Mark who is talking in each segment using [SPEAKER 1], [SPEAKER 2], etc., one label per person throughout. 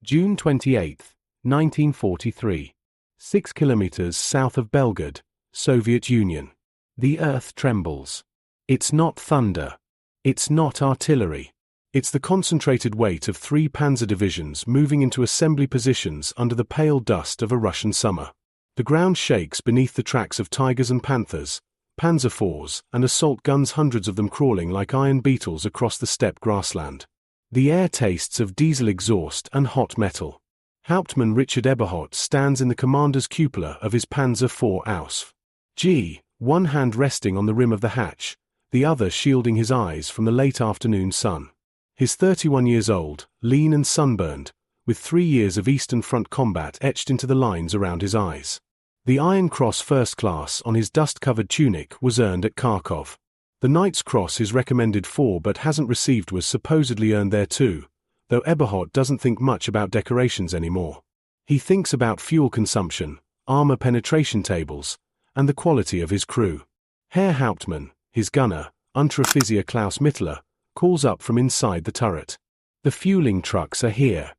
[SPEAKER 1] June 28, 1943. 6 kilometers south of Belgrade, Soviet Union. The earth trembles. It's not thunder. It's not artillery. It's the concentrated weight of 3 Panzer divisions moving into assembly positions under the pale dust of a Russian summer. The ground shakes beneath the tracks of Tigers and Panthers, Panzer IVs, and assault guns, hundreds of them crawling like iron beetles across the steppe grassland. The air tastes of diesel exhaust and hot metal. Hauptmann Richard Eberhardt stands in the commander's cupola of his Panzer IV Ausf. G, one hand resting on the rim of the hatch, the other shielding his eyes from the late afternoon sun. He's 31 years old, lean and sunburned, with 3 years of Eastern Front combat etched into the lines around his eyes. The Iron Cross First Class on his dust-covered tunic was earned at Kharkov. The Knight's Cross he's recommended for but hasn't received was supposedly earned there too, though Eberhardt doesn't think much about decorations anymore. He thinks about fuel consumption, armor penetration tables, and the quality of his crew. Herr Hauptmann, his gunner, Unteroffizier Klaus Mittler, calls up from inside the turret. The fueling trucks are here.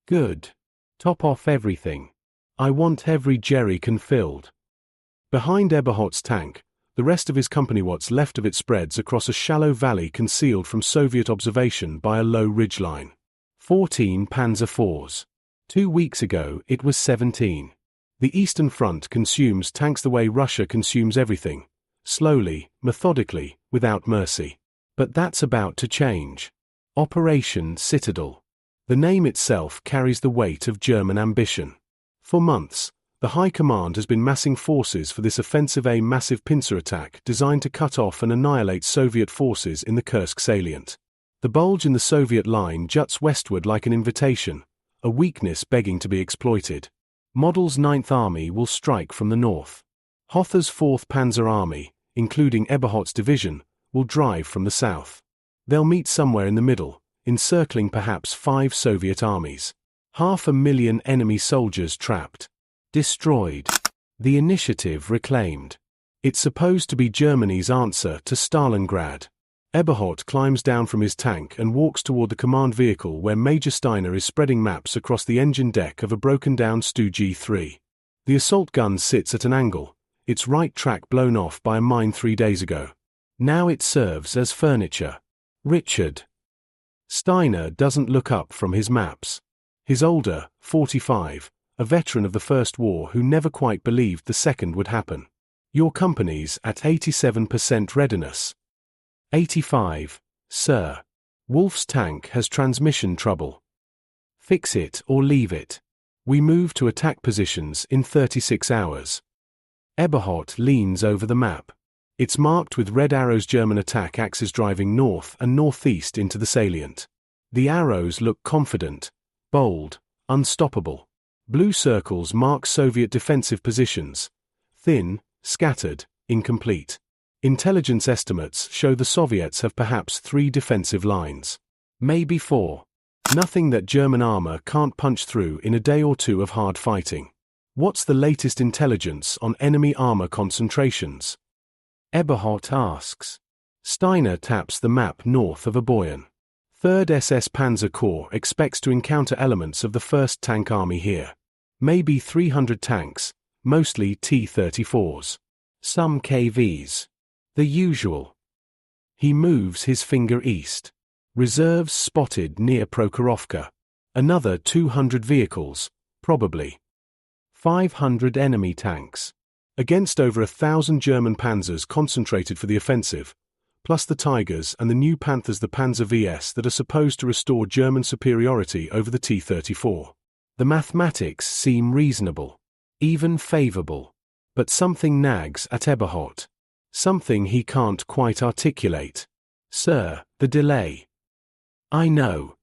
[SPEAKER 1] Good. Top off everything. I want every jerrycan filled. Behind Eberhardt's tank, the rest of his company, what's left of it, spreads across a shallow valley concealed from Soviet observation by a low ridgeline. 14 Panzer IVs. 2 weeks ago it was 17. The Eastern Front consumes tanks the way Russia consumes everything, slowly, methodically, without mercy. But that's about to change. Operation Citadel. The name itself carries the weight of German ambition. For months, the High Command has been massing forces for this offensive aim massive pincer attack designed to cut off and annihilate Soviet forces in the Kursk salient. The bulge in the Soviet line juts westward like an invitation, a weakness begging to be exploited. Model's 9th Army will strike from the north. Hother's 4th Panzer Army, including Eberhardt's division, will drive from the south. They'll meet somewhere in the middle, encircling perhaps 5 Soviet armies. 500,000 enemy soldiers trapped. Destroyed. The initiative reclaimed. It's supposed to be Germany's answer to Stalingrad. Eberhardt climbs down from his tank and walks toward the command vehicle where Major Steiner is spreading maps across the engine deck of a broken-down Stu G3. The assault gun sits at an angle, its right track blown off by a mine 3 days ago. Now it serves as furniture. Richard Steiner doesn't look up from his maps. He's older, 45, a veteran of the First War who never quite believed the second would happen. Your company's at 87% readiness. 85, sir. Wolf's tank has transmission trouble. Fix it or leave it. We move to attack positions in 36 hours. Eberhardt leans over the map. It's marked with red arrows. German attack axes driving north and northeast into the salient. The arrows look confident, bold, unstoppable. Blue circles mark Soviet defensive positions. Thin, scattered, incomplete. Intelligence estimates show the Soviets have perhaps 3 defensive lines. Maybe 4. Nothing that German armor can't punch through in a day or 2 of hard fighting. What's the latest intelligence on enemy armor concentrations? Eberhardt asks. Steiner taps the map north of Aboyan. 3rd SS Panzer Corps expects to encounter elements of the 1st Tank Army here. Maybe 300 tanks, mostly T-34s. Some KVs. The usual. He moves his finger east. Reserves spotted near Prokhorovka. Another 200 vehicles, probably. 500 enemy tanks. Against over 1,000 German panzers concentrated for the offensive, plus the Tigers and the new Panthers, the Panzer VS, that are supposed to restore German superiority over the T-34. The mathematics seem reasonable, even favorable. But something nags at Eberhardt. Something he can't quite articulate. Sir, the delay. I know.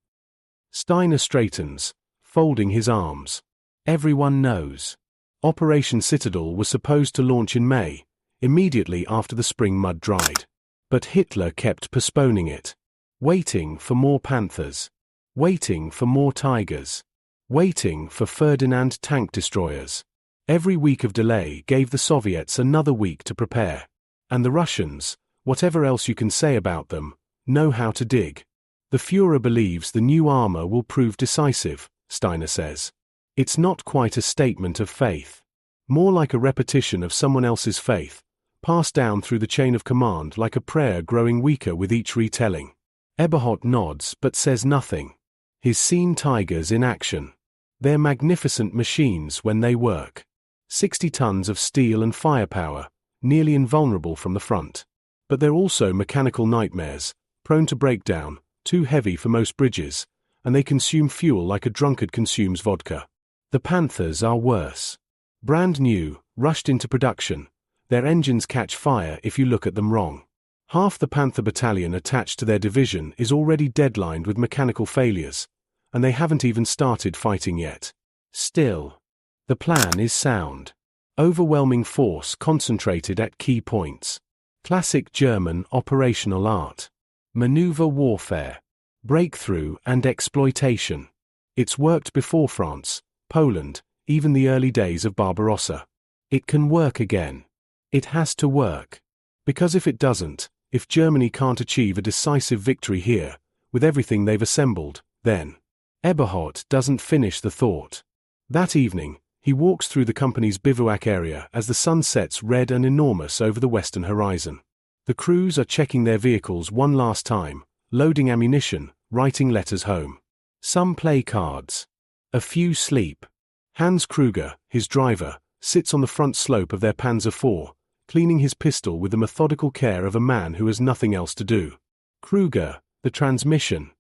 [SPEAKER 1] Steiner straightens, folding his arms. Everyone knows. Operation Citadel was supposed to launch in May, immediately after the spring mud dried. But Hitler kept postponing it. Waiting for more Panthers. Waiting for more Tigers. Waiting for Ferdinand tank destroyers. Every week of delay gave the Soviets another week to prepare. And the Russians, whatever else you can say about them, know how to dig. The Führer believes the new armor will prove decisive, Steiner says. It's not quite a statement of faith. More like a repetition of someone else's faith, passed down through the chain of command like a prayer growing weaker with each retelling. Eberhard nods but says nothing. He's seen tigers in action. They're magnificent machines when they work. 60 tons of steel and firepower, nearly invulnerable from the front. But they're also mechanical nightmares, prone to breakdown, too heavy for most bridges, and they consume fuel like a drunkard consumes vodka. The Panthers are worse. Brand new, rushed into production. Their engines catch fire if you look at them wrong. Half the Panther battalion attached to their division is already deadlined with mechanical failures, and they haven't even started fighting yet. Still, the plan is sound. Overwhelming force concentrated at key points. Classic German operational art. Maneuver warfare. Breakthrough and exploitation. It's worked before France, Poland, even the early days of Barbarossa. It can work again. It has to work. Because if it doesn't, if Germany can't achieve a decisive victory here, with everything they've assembled, then Eberhard doesn't finish the thought. That evening, he walks through the company's bivouac area as the sun sets red and enormous over the western horizon. The crews are checking their vehicles one last time, loading ammunition, writing letters home. Some play cards. A few sleep. Hans Kruger, his driver, sits on the front slope of their Panzer IV, cleaning his pistol with the methodical care of a man who has nothing else to do. Kruger, the transmission.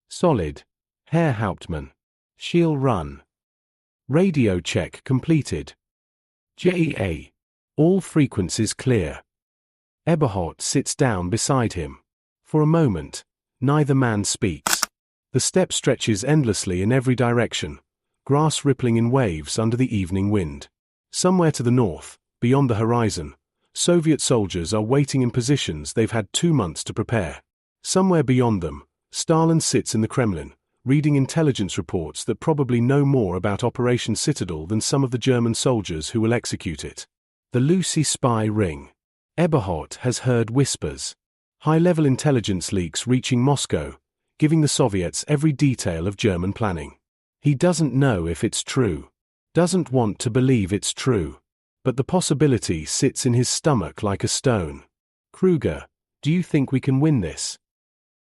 [SPEAKER 1] Solid. Herr Hauptmann. She'll run. Radio check completed. JA. All frequencies clear. Eberhard sits down beside him. For a moment, neither man speaks. The steppe stretches endlessly in every direction, grass rippling in waves under the evening wind. Somewhere to the north, beyond the horizon, Soviet soldiers are waiting in positions they've had 2 months to prepare. Somewhere beyond them, Stalin sits in the Kremlin, reading intelligence reports that probably know more about Operation Citadel than some of the German soldiers who will execute it. The Lucy spy ring. Eberhard has heard whispers. High-level intelligence leaks reaching Moscow, giving the Soviets every detail of German planning. He doesn't know if it's true. Doesn't want to believe it's true. But the possibility sits in his stomach like a stone. Kruger, do you think we can win this?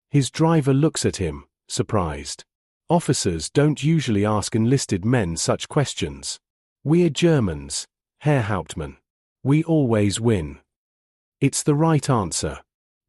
[SPEAKER 1] His driver looks at him, surprised. Officers don't usually ask enlisted men such questions. We're Germans, Herr Hauptmann. We always win. It's the right answer.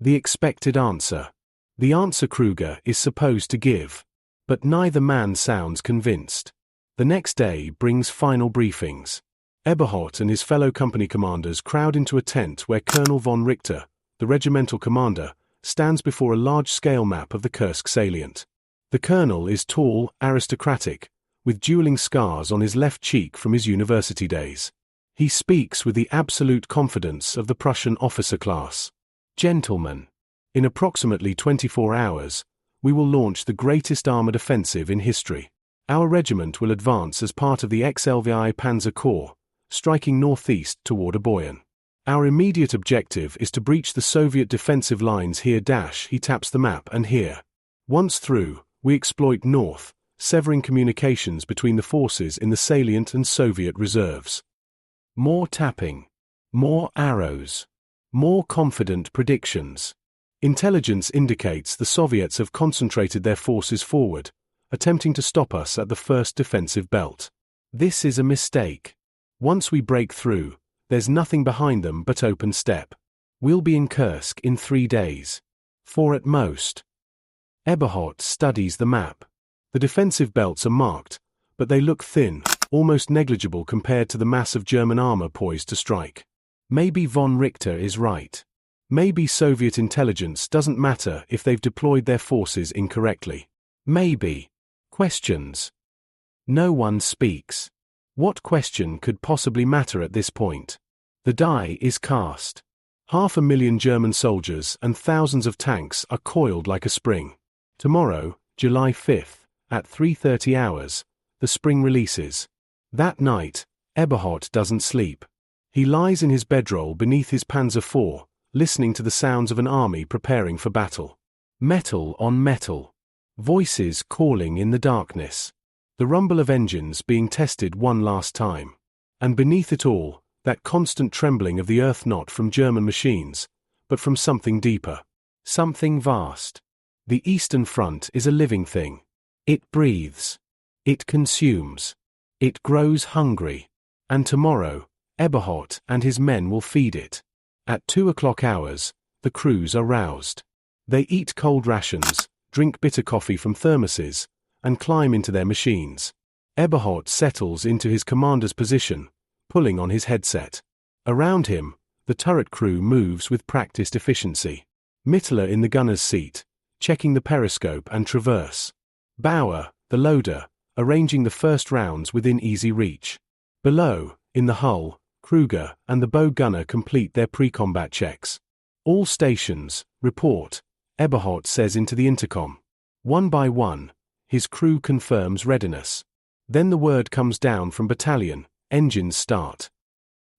[SPEAKER 1] The expected answer. The answer Kruger is supposed to give. But neither man sounds convinced. The next day brings final briefings. Eberhard and his fellow company commanders crowd into a tent where Colonel von Richter, the regimental commander, stands before a large-scale map of the Kursk salient. The colonel is tall, aristocratic, with dueling scars on his left cheek from his university days. He speaks with the absolute confidence of the Prussian officer class. Gentlemen, in approximately 24 hours, we will launch the greatest armored offensive in history. Our regiment will advance as part of the XLVI Panzer Corps, striking northeast toward Aboyan. Our immediate objective is to breach the Soviet defensive lines here. He taps the map and here. Once through, we exploit north, severing communications between the forces in the salient and Soviet reserves. More tapping. More arrows. More confident predictions. Intelligence indicates the Soviets have concentrated their forces forward, attempting to stop us at the first defensive belt. This is a mistake. Once we break through, there's nothing behind them but open steppe. We'll be in Kursk in 3 days. 4 at most. Eberhard studies the map. The defensive belts are marked, but they look thin, almost negligible compared to the mass of German armor poised to strike. Maybe von Richter is right. Maybe Soviet intelligence doesn't matter if they've deployed their forces incorrectly. Maybe. Questions. No one speaks. What question could possibly matter at this point? The die is cast. 500,000 German soldiers and thousands of tanks are coiled like a spring. Tomorrow, July 5th, at 3:30 hours, the spring releases. That night, Eberhard doesn't sleep. He lies in his bedroll beneath his Panzer IV, listening to the sounds of an army preparing for battle. Metal on metal. Voices calling in the darkness. The rumble of engines being tested one last time. And beneath it all, that constant trembling of the earth, not from German machines, but from something deeper. Something vast. The Eastern Front is a living thing. It breathes. It consumes. It grows hungry. And tomorrow, Eberhard and his men will feed it. At 2 o'clock hours, the crews are roused. They eat cold rations, drink bitter coffee from thermoses, and climb into their machines. Eberhard settles into his commander's position, pulling on his headset. Around him, the turret crew moves with practiced efficiency. Mittler in the gunner's seat, checking the periscope and traverse. Bauer, the loader, arranging the first rounds within easy reach. Below, in the hull, Kruger and the bow gunner complete their pre-combat checks. All stations, report, Eberhard says into the intercom. One by one, his crew confirms readiness. Then the word comes down from battalion, engines start.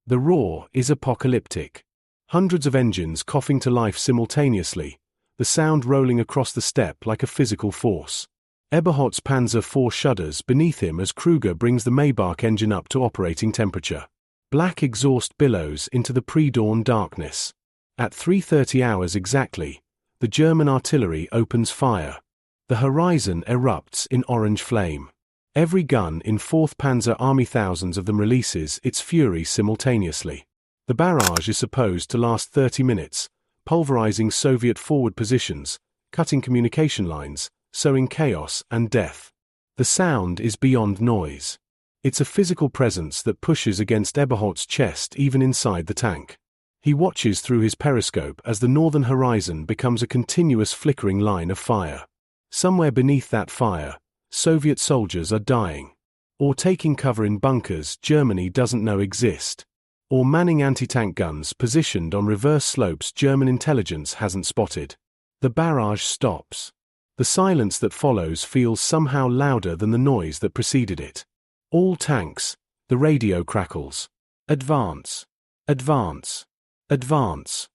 [SPEAKER 1] The roar is apocalyptic. Hundreds of engines coughing to life simultaneously, the sound rolling across the steppe like a physical force. Eberhard's Panzer IV shudders beneath him as Kruger brings the Maybach engine up to operating temperature. Black exhaust billows into the pre-dawn darkness. At 3:30 hours exactly, the German artillery opens fire. The horizon erupts in orange flame. Every gun in 4th Panzer Army, thousands of them, releases its fury simultaneously. The barrage is supposed to last 30 minutes, pulverizing Soviet forward positions, cutting communication lines, sowing chaos and death. The sound is beyond noise. It's a physical presence that pushes against Eberhard's chest even inside the tank. He watches through his periscope as the northern horizon becomes a continuous flickering line of fire. Somewhere beneath that fire, Soviet soldiers are dying. Or taking cover in bunkers Germany doesn't know exist. Or manning anti-tank guns positioned on reverse slopes German intelligence hasn't spotted. The barrage stops. The silence that follows feels somehow louder than the noise that preceded it. All tanks, the radio crackles. Advance. Advance. Advance.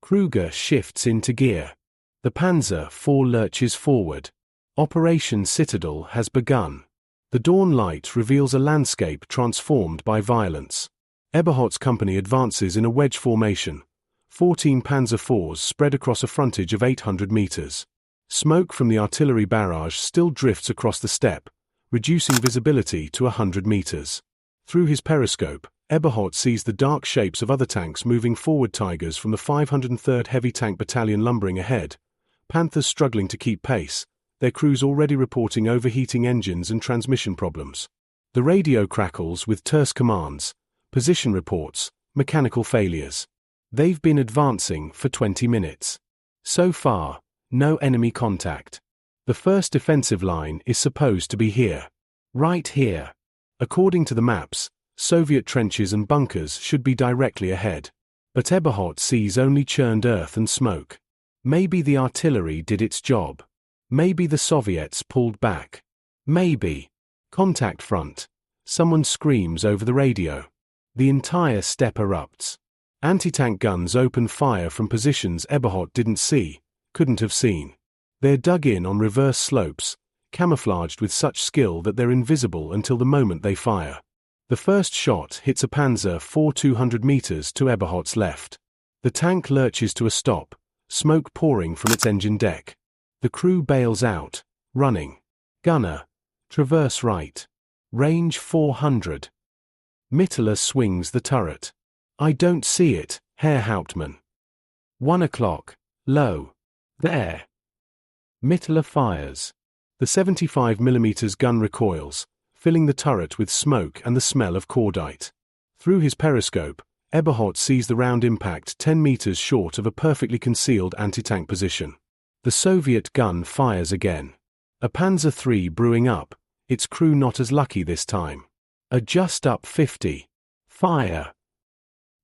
[SPEAKER 1] Kruger shifts into gear. The Panzer IV lurches forward. Operation Citadel has begun. The dawn light reveals a landscape transformed by violence. Eberhard's company advances in a wedge formation. 14 Panzer IVs spread across a frontage of 800 meters. Smoke from the artillery barrage still drifts across the steppe, reducing visibility to 100 meters. Through his periscope, Eberhard sees the dark shapes of other tanks moving forward. Tigers from the 503rd Heavy Tank Battalion lumbering ahead, Panthers struggling to keep pace, their crews already reporting overheating engines and transmission problems. The radio crackles with terse commands, position reports, mechanical failures. They've been advancing for 20 minutes. So far, no enemy contact. The first defensive line is supposed to be here. Right here. According to the maps, Soviet trenches and bunkers should be directly ahead. But Eberhard sees only churned earth and smoke. Maybe the artillery did its job. Maybe the Soviets pulled back. Maybe. Contact front. Someone screams over the radio. The entire steppe erupts. Anti-tank guns open fire from positions Eberhard didn't see, couldn't have seen. They're dug in on reverse slopes, camouflaged with such skill that they're invisible until the moment they fire. The first shot hits a Panzer IV 200 meters to Eberhard's left. The tank lurches to a stop, smoke pouring from its engine deck. The crew bails out, running. Gunner. Traverse right. Range 400. Mittler swings the turret. I don't see it, Herr Hauptmann. 1 o'clock. Low. There. Mittler fires. The 75mm gun recoils, filling the turret with smoke and the smell of cordite. Through his periscope, Eberhard sees the round impact 10 meters short of a perfectly concealed anti-tank position. The Soviet gun fires again. A Panzer III brewing up, its crew not as lucky this time. A just up 50. Fire.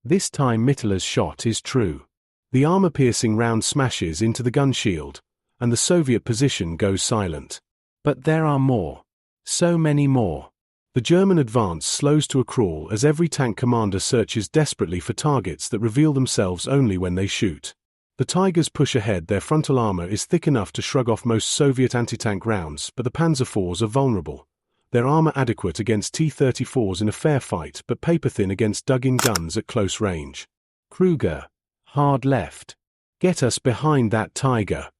[SPEAKER 1] This time Mittler's shot is true. The armor-piercing round smashes into the gun shield, and the Soviet position goes silent. But there are more. So many more. The German advance slows to a crawl as every tank commander searches desperately for targets that reveal themselves only when they shoot. The Tigers push ahead. Their frontal armor is thick enough to shrug off most Soviet anti-tank rounds, but the Panzer IVs are vulnerable. Their armor adequate against T-34s in a fair fight but paper-thin against dug-in guns at close range. Kruger, hard left. Get us behind that tiger.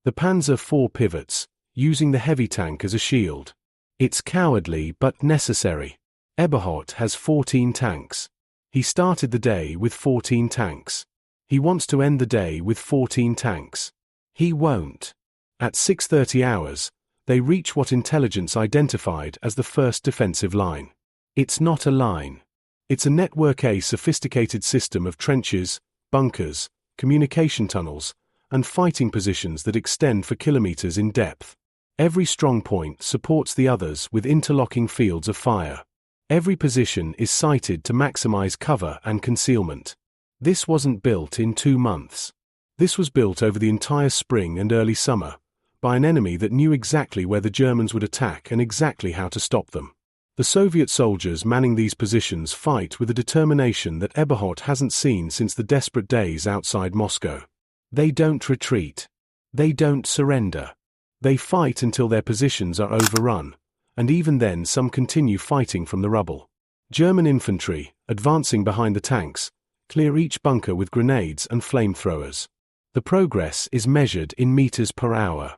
[SPEAKER 1] The Panzer IV pivots, using the heavy tank as a shield. It's cowardly but necessary. Eberhardt has 14 tanks. He started the day with 14 tanks. He wants to end the day with 14 tanks. He won't. At 6:30 hours, they reach what intelligence identified as the first defensive line. It's not a line. It's a network, a sophisticated system of trenches, bunkers, communication tunnels, and fighting positions that extend for kilometers in depth. Every strong point supports the others with interlocking fields of fire. Every position is sighted to maximize cover and concealment. This wasn't built in 2 months. This was built over the entire spring and early summer, by an enemy that knew exactly where the Germans would attack and exactly how to stop them. The Soviet soldiers manning these positions fight with a determination that Eberhardt hasn't seen since the desperate days outside Moscow. They don't retreat. They don't surrender. They fight until their positions are overrun, and even then some continue fighting from the rubble. German infantry, advancing behind the tanks, clear each bunker with grenades and flamethrowers. The progress is measured in meters per hour.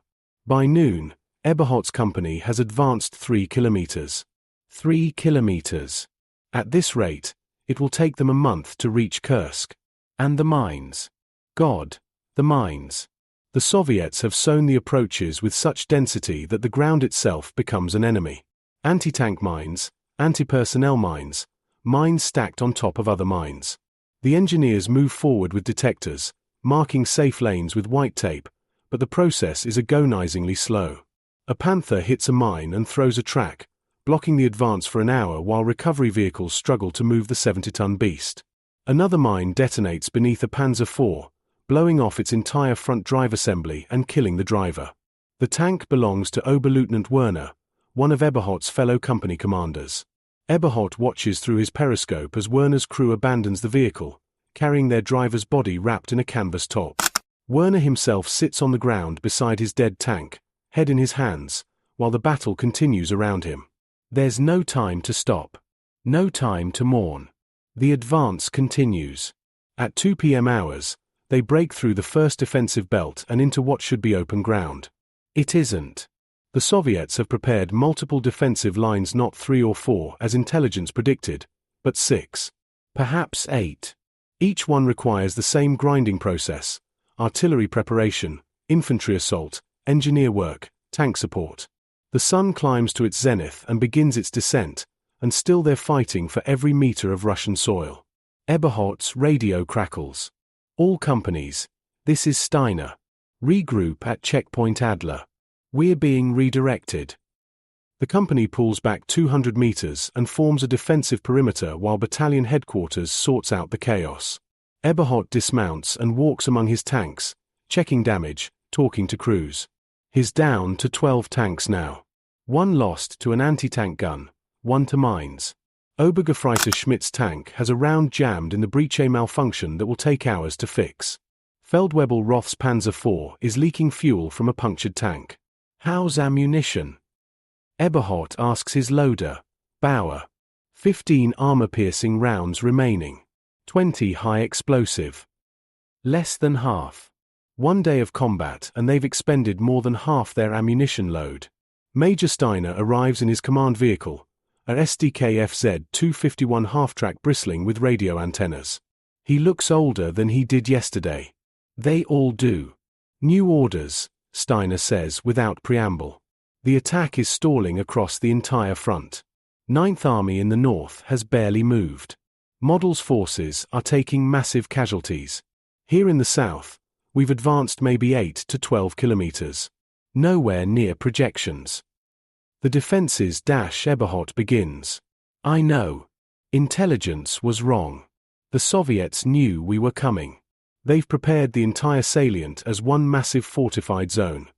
[SPEAKER 1] By noon, Eberhardt's company has advanced 3 kilometers. 3 kilometers. At this rate, it will take them a month to reach Kursk. And the mines. God, the mines. The Soviets have sown the approaches with such density that the ground itself becomes an enemy. Anti-tank mines, anti-personnel mines, mines stacked on top of other mines. The engineers move forward with detectors, marking safe lanes with white tape, but the process is agonizingly slow. A Panther hits a mine and throws a track, blocking the advance for an hour while recovery vehicles struggle to move the 70-ton beast. Another mine detonates beneath a Panzer IV, blowing off its entire front drive assembly and killing the driver. The tank belongs to Oberleutnant Werner, one of Eberhardt's fellow company commanders. Eberhardt watches through his periscope as Werner's crew abandons the vehicle, carrying their driver's body wrapped in a canvas top. Werner himself sits on the ground beside his dead tank, head in his hands, while the battle continues around him. There's no time to stop. No time to mourn. The advance continues. At 2 p.m. hours, they break through the first defensive belt and into what should be open ground. It isn't. The Soviets have prepared multiple defensive lines, not 3 or 4 as intelligence predicted, but 6. Perhaps 8. Each one requires the same grinding process: artillery preparation, infantry assault, engineer work, tank support. The sun climbs to its zenith and begins its descent, and still they're fighting for every meter of Russian soil. Eberhardt's radio crackles. All companies, this is Steiner. Regroup at checkpoint Adler. We're being redirected. The company pulls back 200 meters and forms a defensive perimeter while battalion headquarters sorts out the chaos. Eberhardt dismounts and walks among his tanks, checking damage, talking to crews. He's down to 12 tanks now. 1 lost to an anti-tank gun, 1 to mines. Obergefreiter Schmidt's tank has a round jammed in the breech, a malfunction that will take hours to fix. Feldwebel Roth's Panzer IV is leaking fuel from a punctured tank. How's ammunition? Eberhardt asks his loader, Bauer. 15 armor-piercing rounds remaining. 20 high explosive. Less than half. 1 day of combat and they've expended more than half their ammunition load. Major Steiner arrives in his command vehicle, a SDKFZ 251 half-track bristling with radio antennas. He looks older than he did yesterday. They all do. New orders, Steiner says without preamble. The attack is stalling across the entire front. 9th Army in the north has barely moved. Model's forces are taking massive casualties. Here in the south, we've advanced maybe 8 to 12 kilometers. Nowhere near projections. The defenses Eberhardt begins. I know. Intelligence was wrong. The Soviets knew we were coming. They've prepared the entire salient as one massive fortified zone.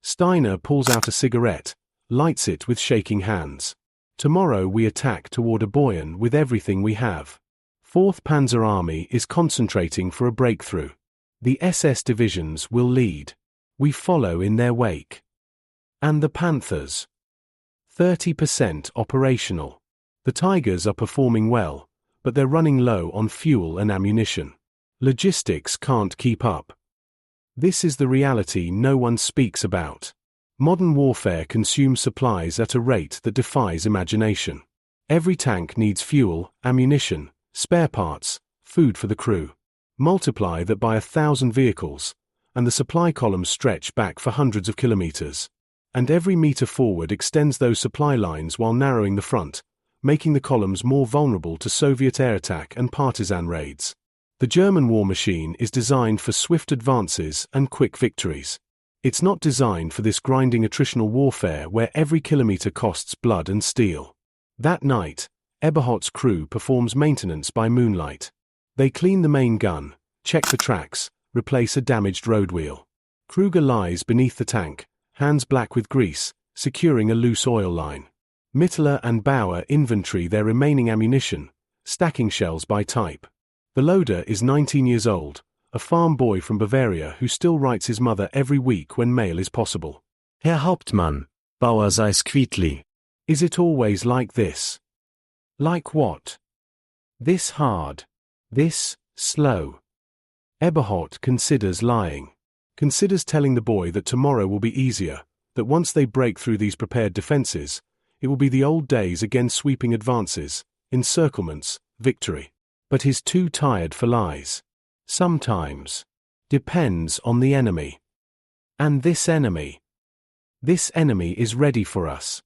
[SPEAKER 1] Steiner pulls out a cigarette, lights it with shaking hands. Tomorrow we attack toward Oboyan with everything we have. 4th Panzer Army is concentrating for a breakthrough. The SS divisions will lead. We follow in their wake. And the Panthers. 30% operational. The Tigers are performing well, but they're running low on fuel and ammunition. Logistics can't keep up. This is the reality no one speaks about. Modern warfare consumes supplies at a rate that defies imagination. Every tank needs fuel, ammunition, spare parts, food for the crew. Multiply that by 1,000 vehicles, and the supply columns stretch back for hundreds of kilometers. And every meter forward extends those supply lines while narrowing the front, making the columns more vulnerable to Soviet air attack and partisan raids. The German war machine is designed for swift advances and quick victories. It's not designed for this grinding attritional warfare where every kilometer costs blood and steel. That night, Eberhardt's crew performs maintenance by moonlight. They clean the main gun, check the tracks, replace a damaged road wheel. Kruger lies beneath the tank, hands black with grease, securing a loose oil line. Mittler and Bauer inventory their remaining ammunition, stacking shells by type. The loader is 19 years old, a farm boy from Bavaria who still writes his mother every week when mail is possible.
[SPEAKER 2] Herr Hauptmann, Bauer sei Squeetly.
[SPEAKER 1] Is it always like this? Like what? This hard. This slow. Eberhardt considers lying. Considers telling the boy that tomorrow will be easier, that once they break through these prepared defenses, it will be the old days again, sweeping advances, encirclements, victory. But he's too tired for lies. Sometimes. Depends on the enemy. And this enemy is ready for us.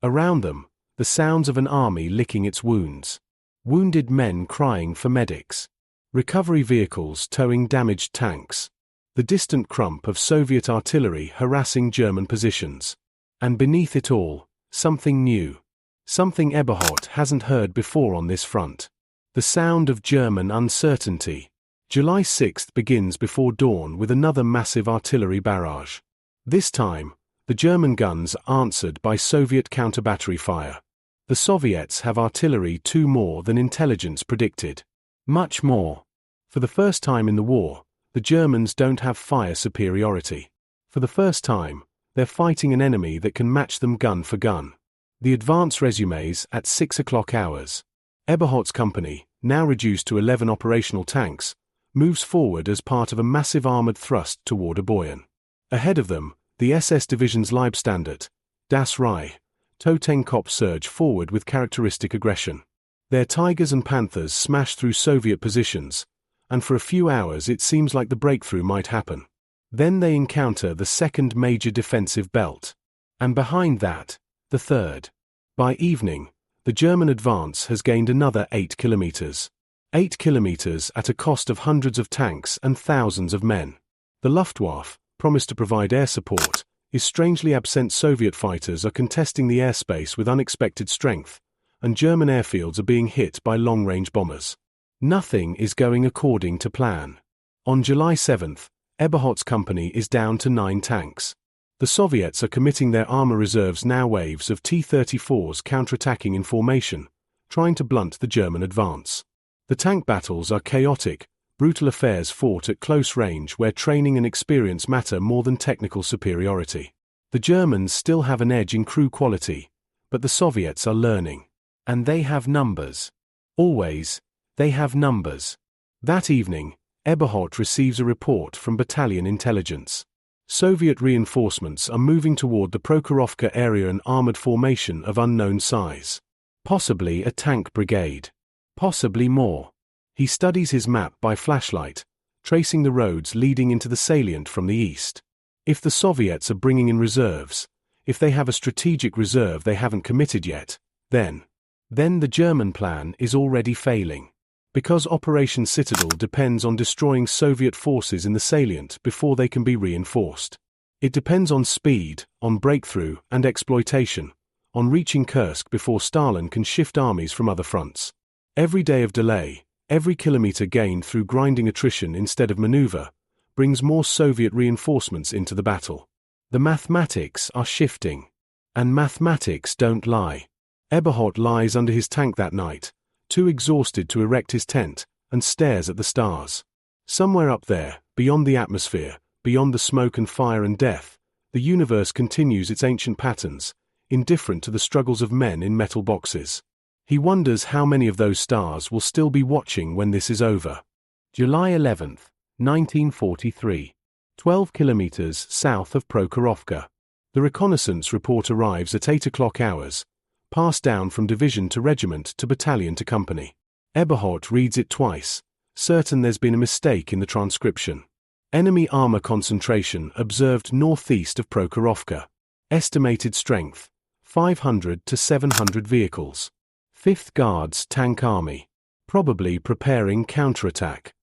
[SPEAKER 1] Around them, the sounds of an army licking its wounds. Wounded men crying for medics. Recovery vehicles towing damaged tanks. The distant crump of Soviet artillery harassing German positions. And beneath it all, something new. Something Eberhardt hasn't heard before on this front. The sound of German uncertainty. July 6th begins before dawn with another massive artillery barrage. This time, the German guns are answered by Soviet counter-battery fire. The Soviets have artillery 2 more than intelligence predicted. Much more. For the first time in the war, the Germans don't have fire superiority. For the first time, they're fighting an enemy that can match them gun for gun. The advance resumes at 6 o'clock hours. Eberhardt's company, now reduced to 11 operational tanks, moves forward as part of a massive armored thrust toward Oboyan. Ahead of them, the SS Division's Leibstandarte, Das Reich, Totenkopf surge forward with characteristic aggression. Their Tigers and Panthers smash through Soviet positions, and for a few hours it seems like the breakthrough might happen. Then they encounter the second major defensive belt. And behind that, the third. By evening, the German advance has gained another 8 kilometers. 8 kilometers at a cost of hundreds of tanks and thousands of men. The Luftwaffe, promised to provide air support, is strangely absent. Soviet fighters are contesting the airspace with unexpected strength, and German airfields are being hit by long-range bombers. Nothing is going according to plan. On July 7th, Eberhardt's company is down to 9 tanks. The Soviets are committing their armor reserves, now waves of T-34s counterattacking in formation, trying to blunt the German advance. The tank battles are chaotic, brutal affairs fought at close range where training and experience matter more than technical superiority. The Germans still have an edge in crew quality, but the Soviets are learning. And they have numbers. Always, they have numbers. That evening, Eberhardt receives a report from battalion intelligence. Soviet reinforcements are moving toward the Prokhorovka area, an armored formation of unknown size. Possibly a tank brigade. Possibly more. He studies his map by flashlight, tracing the roads leading into the salient from the east. If the Soviets are bringing in reserves, if they have a strategic reserve they haven't committed yet, then the German plan is already failing. Because Operation Citadel depends on destroying Soviet forces in the salient before they can be reinforced. It depends on speed, on breakthrough and exploitation, on reaching Kursk before Stalin can shift armies from other fronts. Every day of delay, every kilometer gained through grinding attrition instead of maneuver, brings more Soviet reinforcements into the battle. The mathematics are shifting. And mathematics don't lie. Eberhardt lies under his tank that night, too exhausted to erect his tent, and stares at the stars. Somewhere up there, beyond the atmosphere, beyond the smoke and fire and death, the universe continues its ancient patterns, indifferent to the struggles of men in metal boxes. He wonders how many of those stars will still be watching when this is over. July 11, 1943. 12 kilometers south of Prokhorovka. The reconnaissance report arrives at 8 o'clock hours, passed down from division to regiment to battalion to company. Eberhardt reads it twice, certain there's been a mistake in the transcription. Enemy armor concentration observed northeast of Prokhorovka. Estimated strength, 500 to 700 vehicles. 5th Guards Tank Army, probably preparing counterattack.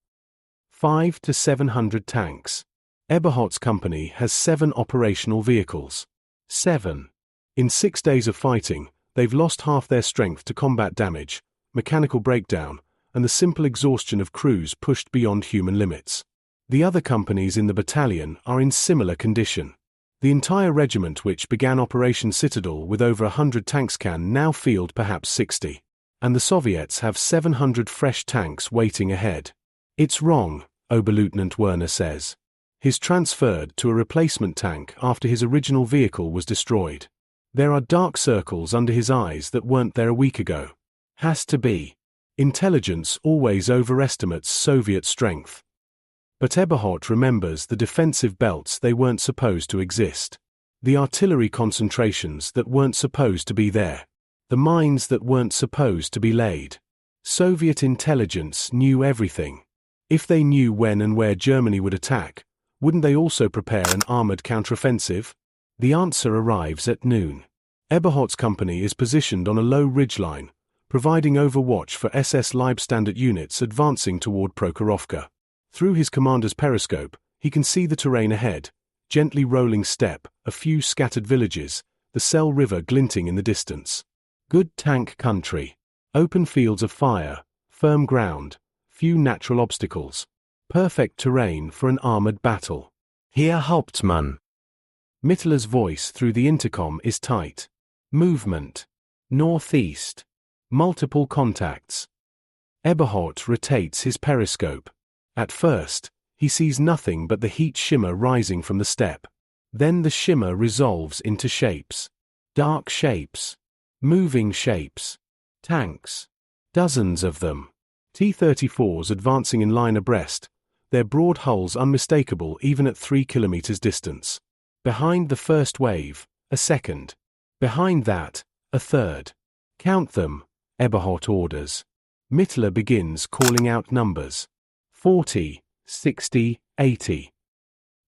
[SPEAKER 1] 5 to 700 tanks. Eberhardt's company has 7 operational vehicles. 7. In 6 days of fighting, they've lost half their strength to combat damage, mechanical breakdown, and the simple exhaustion of crews pushed beyond human limits. The other companies in the battalion are in similar condition. The entire regiment which began Operation Citadel with over 100 tanks can now field perhaps 60. And the Soviets have 700 fresh tanks waiting ahead. It's wrong, Oberleutnant Werner says. He's transferred to a replacement tank after his original vehicle was destroyed. There are dark circles under his eyes that weren't there a week ago. Has to be. Intelligence always overestimates Soviet strength. But Eberhardt remembers the defensive belts they weren't supposed to exist. The artillery concentrations that weren't supposed to be there. The mines that weren't supposed to be laid. Soviet intelligence knew everything. If they knew when and where Germany would attack, wouldn't they also prepare an armored counteroffensive? The answer arrives at noon. Eberhardt's company is positioned on a low ridgeline, providing overwatch for SS Leibstandard units advancing toward Prokhorovka. Through his commander's periscope, he can see the terrain ahead, gently rolling steppe, a few scattered villages, the Sel River glinting in the distance. Good tank country. Open fields of fire, firm ground, few natural obstacles. Perfect terrain for an armored battle.
[SPEAKER 2] Herr Hauptmann.
[SPEAKER 1] Mittler's voice through the intercom is tight. Movement. Northeast. Multiple contacts. Eberhardt rotates his periscope. At first, he sees nothing but the heat shimmer rising from the steppe. Then the shimmer resolves into shapes. Dark shapes. Moving shapes. Tanks. Dozens of them. T-34s advancing in line abreast, their broad hulls unmistakable even at 3 kilometers distance. Behind the first wave, a second. Behind that, a third. Count them, Eberhardt orders. Mittler begins calling out numbers. 40, 60, 80.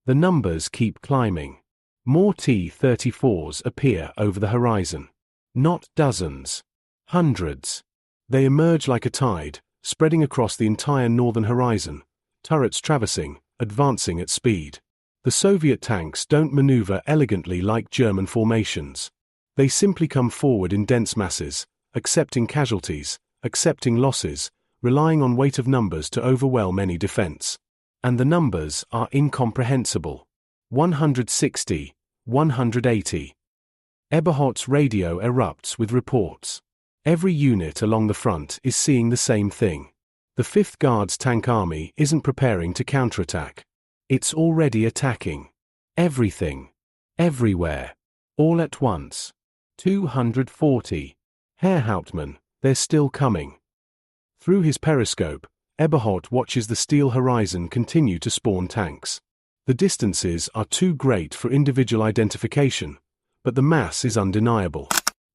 [SPEAKER 1] The numbers keep climbing. More T-34s appear over the horizon. Not dozens. Hundreds. They emerge like a tide, spreading across the entire northern horizon, turrets traversing, advancing at speed. The Soviet tanks don't maneuver elegantly like German formations. They simply come forward in dense masses, accepting casualties, accepting losses, relying on weight of numbers to overwhelm any defense. And the numbers are incomprehensible. 160, 180. Eberhardt's radio erupts with reports. Every unit along the front is seeing the same thing. The 5th Guards Tank Army isn't preparing to counterattack. It's already attacking. Everything. Everywhere. All at once. 240. Herr Hauptmann, they're still coming. Through his periscope, Eberhardt watches the steel horizon continue to spawn tanks. The distances are too great for individual identification, but the mass is undeniable.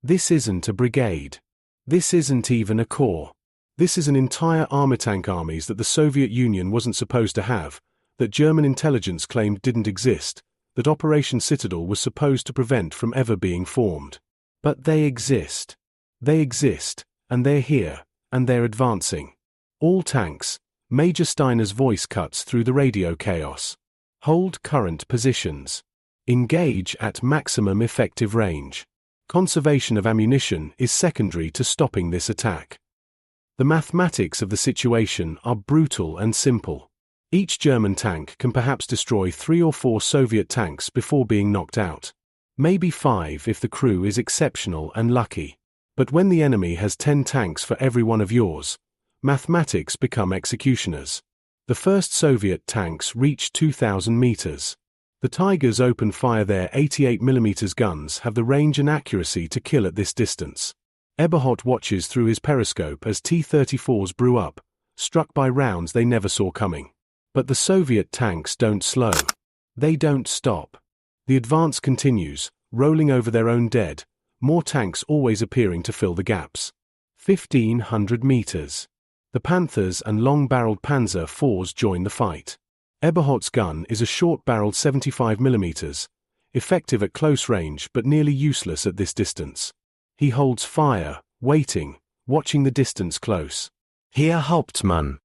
[SPEAKER 1] This isn't a brigade. This isn't even a corps. This is an entire army tank armies that the Soviet Union wasn't supposed to have, that German intelligence claimed didn't exist, that Operation Citadel was supposed to prevent from ever being formed. But they exist. They exist, and they're here, and they're advancing. All tanks. Major Steiner's voice cuts through the radio chaos. Hold current positions. Engage at maximum effective range. Conservation of ammunition is secondary to stopping this attack. The mathematics of the situation are brutal and simple. Each German tank can perhaps destroy 3 or 4 Soviet tanks before being knocked out. Maybe 5 if the crew is exceptional and lucky. But when the enemy has 10 tanks for every one of yours, mathematics become executioners. The first Soviet tanks reach 2,000 meters. The Tigers open fire. Their 88mm guns have the range and accuracy to kill at this distance. Eberhard watches through his periscope as T-34s brew up, struck by rounds they never saw coming. But the Soviet tanks don't slow. They don't stop. The advance continues, rolling over their own dead, more tanks always appearing to fill the gaps. 1,500 meters. The Panthers and long-barreled Panzer IVs join the fight. Eberhard's gun is a short-barreled 75mm, effective at close range but nearly useless at this distance. He holds fire, waiting, watching the distance close.
[SPEAKER 2] Herr Hauptmann.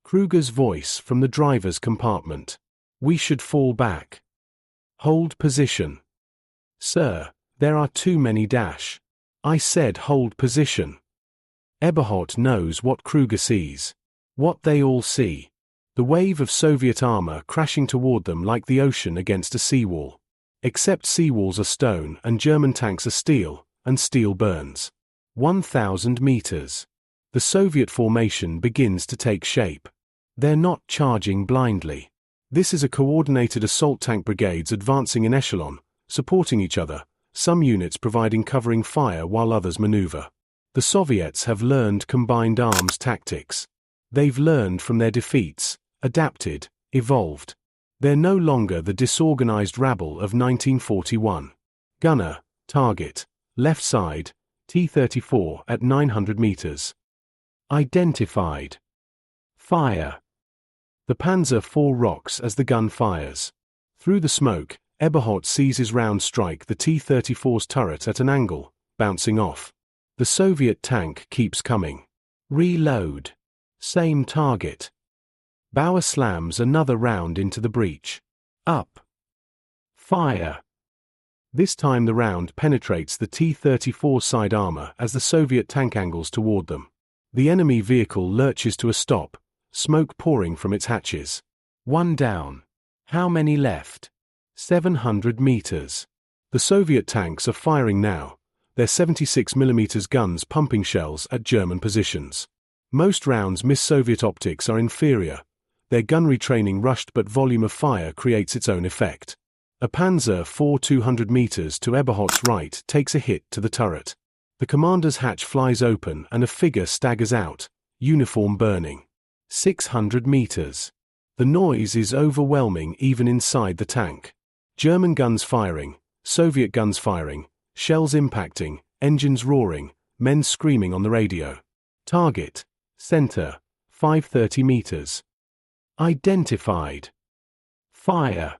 [SPEAKER 1] Kruger's voice from the driver's compartment. We should fall back. Hold position. Sir, there are too many dash. I said hold position. Eberhard knows what Kruger sees. What they all see. The wave of Soviet armor crashing toward them like the ocean against a seawall. Except seawalls are stone and German tanks are steel, and steel burns. 1,000 meters. The Soviet formation begins to take shape. They're not charging blindly. This is a coordinated assault tank brigades advancing in echelon, supporting each other, some units providing covering fire while others maneuver. The Soviets have learned combined arms tactics. They've learned from their defeats, adapted, evolved. They're no longer the disorganized rabble of 1941. Gunner, target, left side, T-34 at 900 meters. Identified. Fire. The Panzer IV rocks as the gun fires. Through the smoke, Eberhard sees his round strike the T-34's turret at an angle, bouncing off. The Soviet tank keeps coming. Reload. Same target. Bauer slams another round into the breach. Up. Fire. This time the round penetrates the T-34 side armor as the Soviet tank angles toward them. The enemy vehicle lurches to a stop, smoke pouring from its hatches. One down. How many left? 700 meters. The Soviet tanks are firing now, their 76mm guns pumping shells at German positions. Most rounds miss. Soviet optics are inferior. Their gunnery training rushed, but volume of fire creates its own effect. A Panzer IV 200 meters to Eberhard's right takes a hit to the turret. The commander's hatch flies open and a figure staggers out, uniform burning. 600 meters. The noise is overwhelming even inside the tank. German guns firing, Soviet guns firing, shells impacting, engines roaring, men screaming on the radio. Target. Center. 530 meters. Identified. Fire.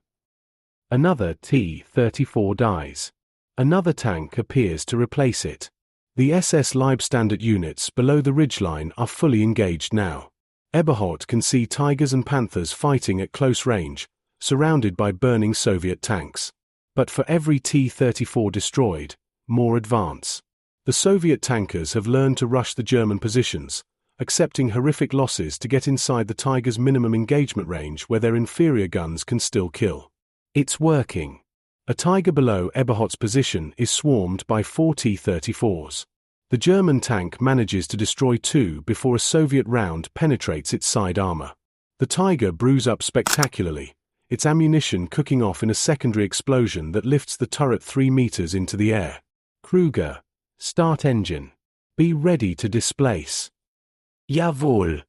[SPEAKER 1] Another T-34 dies. Another tank appears to replace it. The SS Leibstandard units below the ridgeline are fully engaged now. Eberhard can see Tigers and Panthers fighting at close range, surrounded by burning Soviet tanks. But for every T-34 destroyed, more advance. The Soviet tankers have learned to rush the German positions, accepting horrific losses to get inside the Tigers' minimum engagement range where their inferior guns can still kill. It's working. A Tiger below Eberhard's position is swarmed by 4 T-34s. The German tank manages to destroy 2 before a Soviet round penetrates its side armor. The Tiger brews up spectacularly, its ammunition cooking off in a secondary explosion that lifts the turret 3 meters into the air. Kruger, start engine. Be ready to displace.
[SPEAKER 2] Jawohl.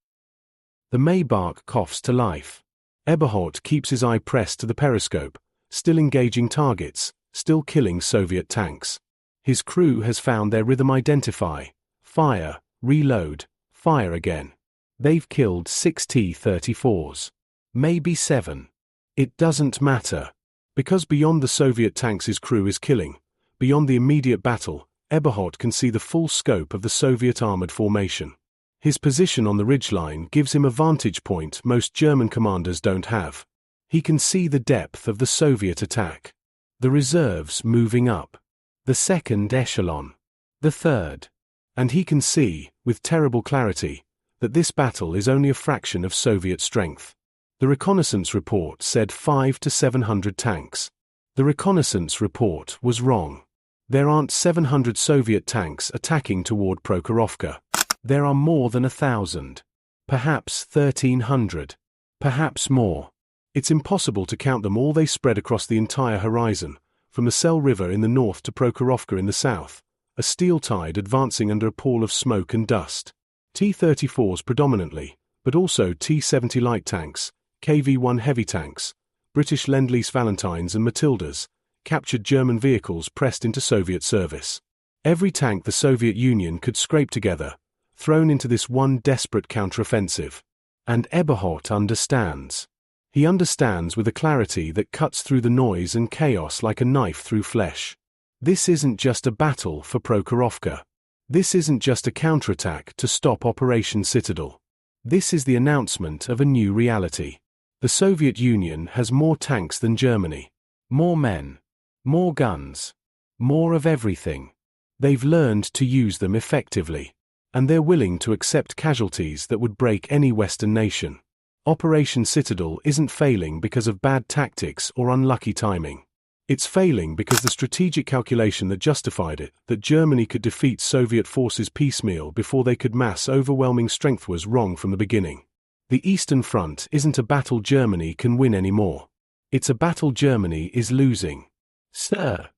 [SPEAKER 1] The Maybach coughs to life. Eberhard keeps his eye pressed to the periscope, still engaging targets, still killing Soviet tanks. His crew has found their rhythm. Identify, fire, reload, fire again. They've killed 6 T-34s. Maybe 7. It doesn't matter. Because beyond the Soviet tanks his crew is killing, beyond the immediate battle, Eberhard can see the full scope of the Soviet armored formation. His position on the ridgeline gives him a vantage point most German commanders don't have. He can see the depth of the Soviet attack. The reserves moving up. The second echelon. The third. And he can see, with terrible clarity, that this battle is only a fraction of Soviet strength. The reconnaissance report said 500 to 700 tanks. The reconnaissance report was wrong. There aren't 700 Soviet tanks attacking toward Prokhorovka. There are more than 1,000. Perhaps 1,300. Perhaps more. It's impossible to count them all. They spread across the entire horizon, from the Sel River in the north to Prokhorovka in the south, a steel tide advancing under a pall of smoke and dust. T-34s predominantly, but also T-70 light tanks, KV-1 heavy tanks, British Lend-Lease Valentines and Matildas, captured German vehicles pressed into Soviet service. Every tank the Soviet Union could scrape together, thrown into this one desperate counteroffensive. And Eberhardt understands. He understands with a clarity that cuts through the noise and chaos like a knife through flesh. This isn't just a battle for Prokhorovka. This isn't just a counterattack to stop Operation Citadel. This is the announcement of a new reality. The Soviet Union has more tanks than Germany. More men. More guns. More of everything. They've learned to use them effectively. And they're willing to accept casualties that would break any Western nation. Operation Citadel isn't failing because of bad tactics or unlucky timing. It's failing because the strategic calculation that justified it, that Germany could defeat Soviet forces piecemeal before they could mass overwhelming strength, was wrong from the beginning. The Eastern Front isn't a battle Germany can win anymore. It's a battle Germany is losing. Sir!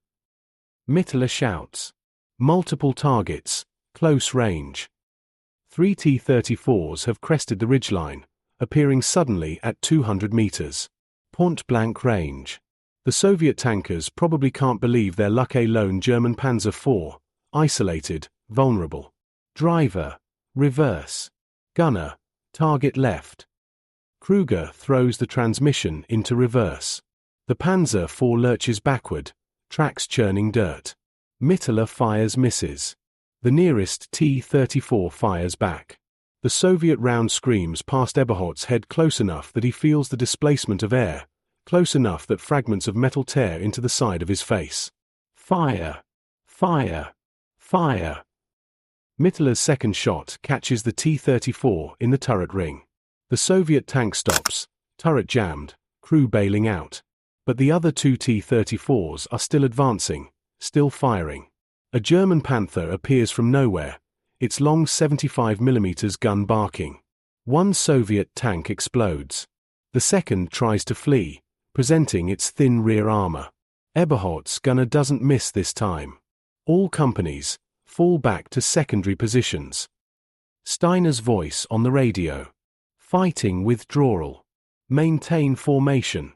[SPEAKER 1] Mittler shouts. Multiple targets, close range. 3 T-34s have crested the ridgeline, appearing suddenly at 200 meters. Point-blank range. The Soviet tankers probably can't believe their luck. A lone German Panzer IV, isolated, vulnerable. Driver, reverse. Gunner, target left. Kruger throws the transmission into reverse. The Panzer IV lurches backward, tracks churning dirt. Mittler fires, misses. The nearest T-34 fires back. The Soviet round screams past Eberhardt's head close enough that he feels the displacement of air, close enough that fragments of metal tear into the side of his face. Fire! Fire! Fire! Mittler's second shot catches the T-34 in the turret ring. The Soviet tank stops, turret jammed, crew bailing out. But the other two T-34s are still advancing, still firing. A German Panther appears from nowhere, its long 75mm gun barking. One Soviet tank explodes. The second tries to flee, presenting its thin rear armor. Eberhardt's gunner doesn't miss this time. All companies fall back to secondary positions. Steiner's voice on the radio. Fighting withdrawal. Maintain formation.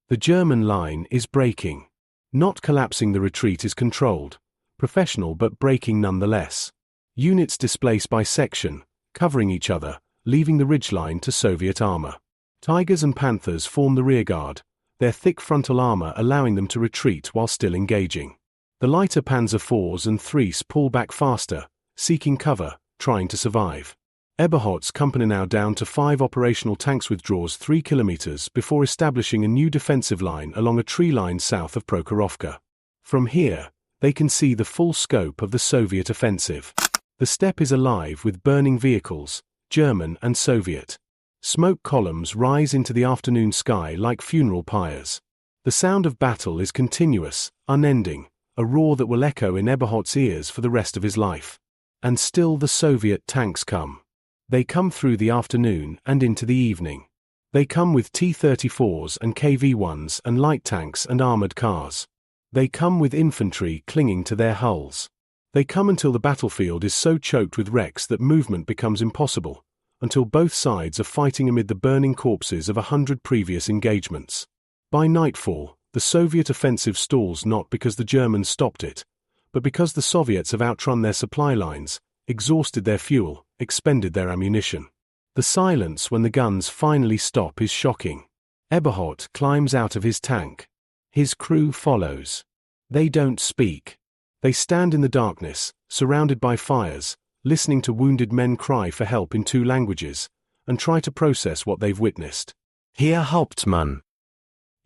[SPEAKER 1] The German line is breaking. Not collapsing, the retreat is controlled. Professional but breaking nonetheless. Units displace by section, covering each other, leaving the ridgeline to Soviet armor. Tigers and Panthers form the rearguard, their thick frontal armor allowing them to retreat while still engaging. The lighter Panzer IVs and IIIs pull back faster, seeking cover, trying to survive. Eberhardt's company now down to 5 operational tanks withdraws 3 kilometers before establishing a new defensive line along a tree line south of Prokhorovka. From here, they can see the full scope of the Soviet offensive. The steppe is alive with burning vehicles, German and Soviet. Smoke columns rise into the afternoon sky like funeral pyres. The sound of battle is continuous, unending, a roar that will echo in Eberhardt's ears for the rest of his life. And still the Soviet tanks come. They come through the afternoon and into the evening. They come with T-34s and KV-1s and light tanks and armored cars. They come with infantry clinging to their hulls. They come until the battlefield is so choked with wrecks that movement becomes impossible, until both sides are fighting amid the burning corpses of 100 previous engagements. By nightfall, the Soviet offensive stalls not because the Germans stopped it, but because the Soviets have outrun their supply lines, exhausted their fuel, expended their ammunition. The silence when the guns finally stop is shocking. Eberhardt climbs out of his tank. His crew follows. They don't speak. They stand in the darkness, surrounded by fires, listening to wounded men cry for help in 2 languages, and try to process what they've witnessed.
[SPEAKER 2] Herr Hauptmann.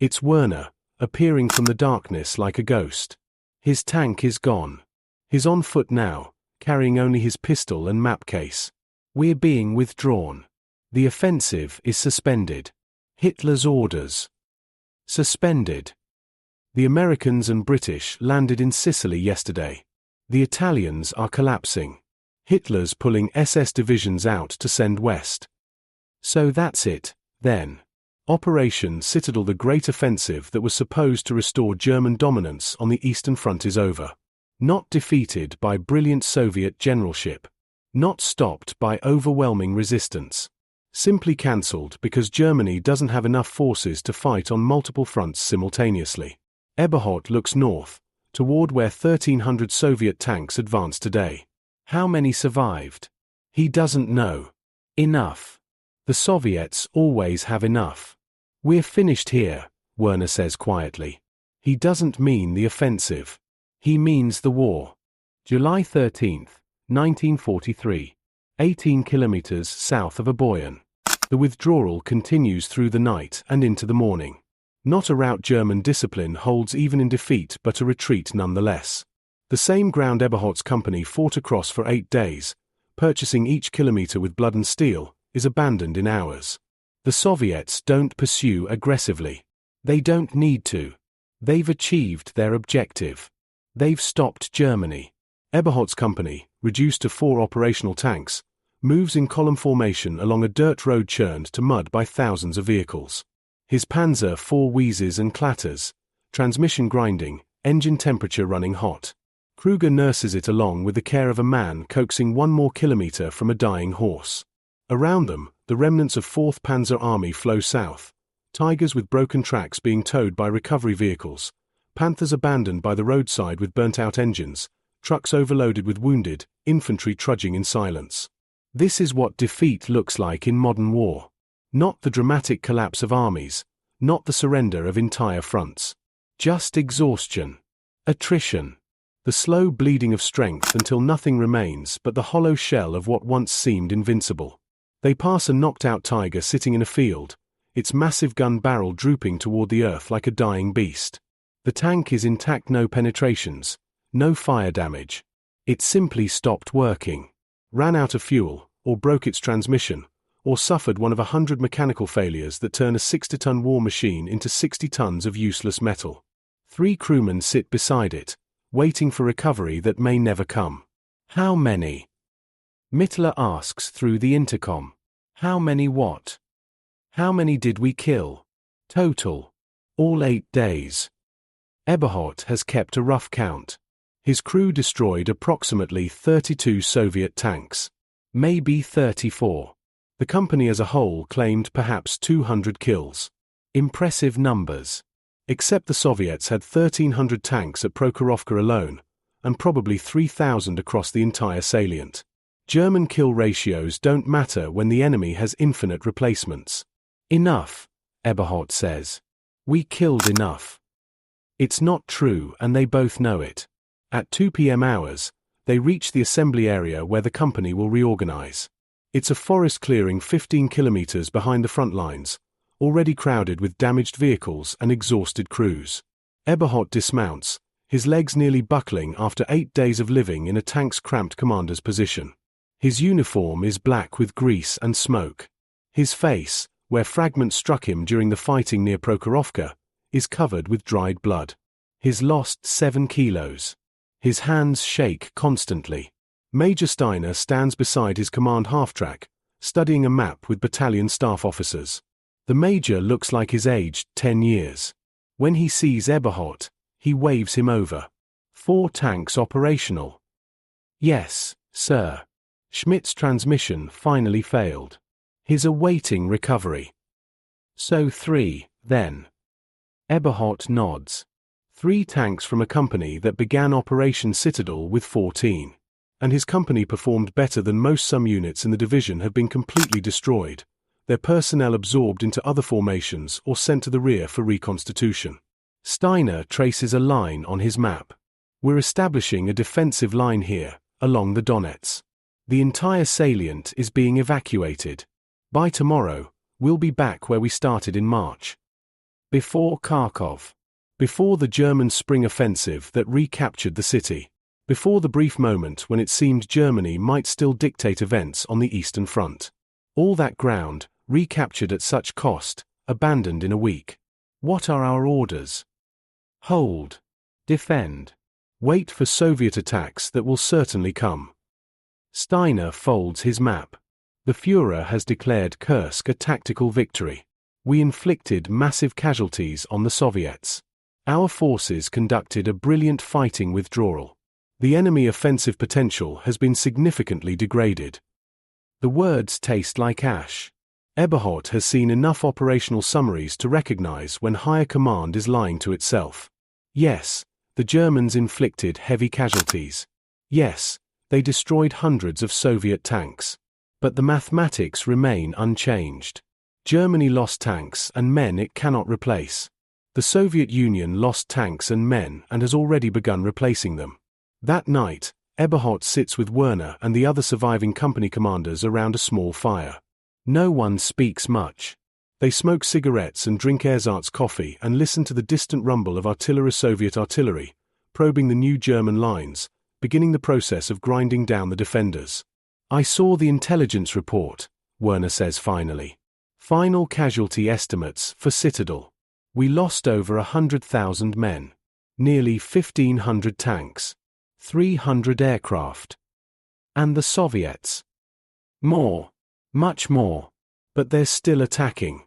[SPEAKER 1] It's Werner, appearing from the darkness like a ghost. His tank is gone. He's on foot now, carrying only his pistol and map case. We're being withdrawn. The offensive is suspended. Hitler's orders. Suspended. The Americans and British landed in Sicily yesterday. The Italians are collapsing. Hitler's pulling SS divisions out to send west. So that's it, then. Operation Citadel, the great offensive that was supposed to restore German dominance on the Eastern Front, is over. Not defeated by brilliant Soviet generalship. Not stopped by overwhelming resistance. Simply cancelled because Germany doesn't have enough forces to fight on multiple fronts simultaneously. Eberhard looks north, toward where 1,300 Soviet tanks advanced today. How many survived? He doesn't know. Enough. The Soviets always have enough. We're finished here, Werner says quietly. He doesn't mean the offensive. He means the war. July 13, 1943. 18 kilometers south of Aboyan. The withdrawal continues through the night and into the morning. Not a rout German discipline holds even in defeat, but a retreat nonetheless. The same ground Eberhard's company fought across for 8 days, purchasing each kilometer with blood and steel, is abandoned in hours. The Soviets don't pursue aggressively. They don't need to. They've achieved their objective. They've stopped Germany. Eberhard's company, reduced to 4 operational tanks, moves in column formation along a dirt road churned to mud by thousands of vehicles. His Panzer IV wheezes and clatters, transmission grinding, engine temperature running hot. Kruger nurses it along with the care of a man coaxing 1 more kilometer from a dying horse. Around them, the remnants of 4th Panzer Army flow south, Tigers with broken tracks being towed by recovery vehicles, Panthers abandoned by the roadside with burnt-out engines, trucks overloaded with wounded, infantry trudging in silence. This is what defeat looks like in modern war. Not the dramatic collapse of armies, not the surrender of entire fronts. Just exhaustion. Attrition. The slow bleeding of strength until nothing remains but the hollow shell of what once seemed invincible. They pass a knocked-out Tiger sitting in a field, its massive gun barrel drooping toward the earth like a dying beast. The tank is intact, no penetrations, no fire damage. It simply stopped working, ran out of fuel, or broke its transmission, or suffered one of 100 mechanical failures that turn a 60-ton war machine into 60 tons of useless metal. 3 crewmen sit beside it, waiting for recovery that may never come. How many? Mittler asks through the intercom. How many what? How many did we kill? Total. All 8 days. Eberhard has kept a rough count. His crew destroyed approximately 32 Soviet tanks. Maybe 34. The company as a whole claimed perhaps 200 kills. Impressive numbers. Except the Soviets had 1,300 tanks at Prokhorovka alone, and probably 3,000 across the entire salient. German kill ratios don't matter when the enemy has infinite replacements. Enough, Eberhard says. We killed enough. It's not true, and they both know it. At 2 p.m. hours, they reach the assembly area where the company will reorganize. It's a forest clearing 15 kilometers behind the front lines, already crowded with damaged vehicles and exhausted crews. Eberhard dismounts, his legs nearly buckling after 8 days of living in a tank's cramped commander's position. His uniform is black with grease and smoke. His face, where fragments struck him during the fighting near Prokhorovka, is covered with dried blood. He's lost 7 kilos. His hands shake constantly. Major Steiner stands beside his command half-track, studying a map with battalion staff officers. The major looks like he's aged 10 years. When he sees Eberhard, he waves him over. 4 tanks operational. Yes, sir. Schmidt's transmission finally failed. He's awaiting recovery. So 3, then. Eberhard nods. 3 tanks from a company that began Operation Citadel with 14. And his company performed better than most. Some units in the division have been completely destroyed, their personnel absorbed into other formations or sent to the rear for reconstitution. Steiner traces a line on his map. We're establishing a defensive line here, along the Donets. The entire salient is being evacuated. By tomorrow, we'll be back where we started in March. Before Kharkov. Before the German spring offensive that recaptured the city. Before the brief moment when it seemed Germany might still dictate events on the Eastern Front. All that ground, recaptured at such cost, abandoned in a week. What are our orders? Hold. Defend. Wait for Soviet attacks that will certainly come. Steiner folds his map. The Führer has declared Kursk a tactical victory. We inflicted massive casualties on the Soviets. Our forces conducted a brilliant fighting withdrawal. The enemy offensive potential has been significantly degraded. The words taste like ash. Eberhardt has seen enough operational summaries to recognize when higher command is lying to itself. Yes, the Germans inflicted heavy casualties. Yes, they destroyed hundreds of Soviet tanks. But the mathematics remain unchanged. Germany lost tanks and men it cannot replace. The Soviet Union lost tanks and men and has already begun replacing them. That night, Eberhardt sits with Werner and the other surviving company commanders around a small fire. No one speaks much. They smoke cigarettes and drink ersatz coffee and listen to the distant rumble of Soviet artillery, probing the new German lines, beginning the process of grinding down the defenders. I saw the intelligence report, Werner says finally. Final casualty estimates for Citadel. We lost over 100,000 men. Nearly 1,500 tanks. 300 aircraft. And the Soviets? More. Much more. But they're still attacking.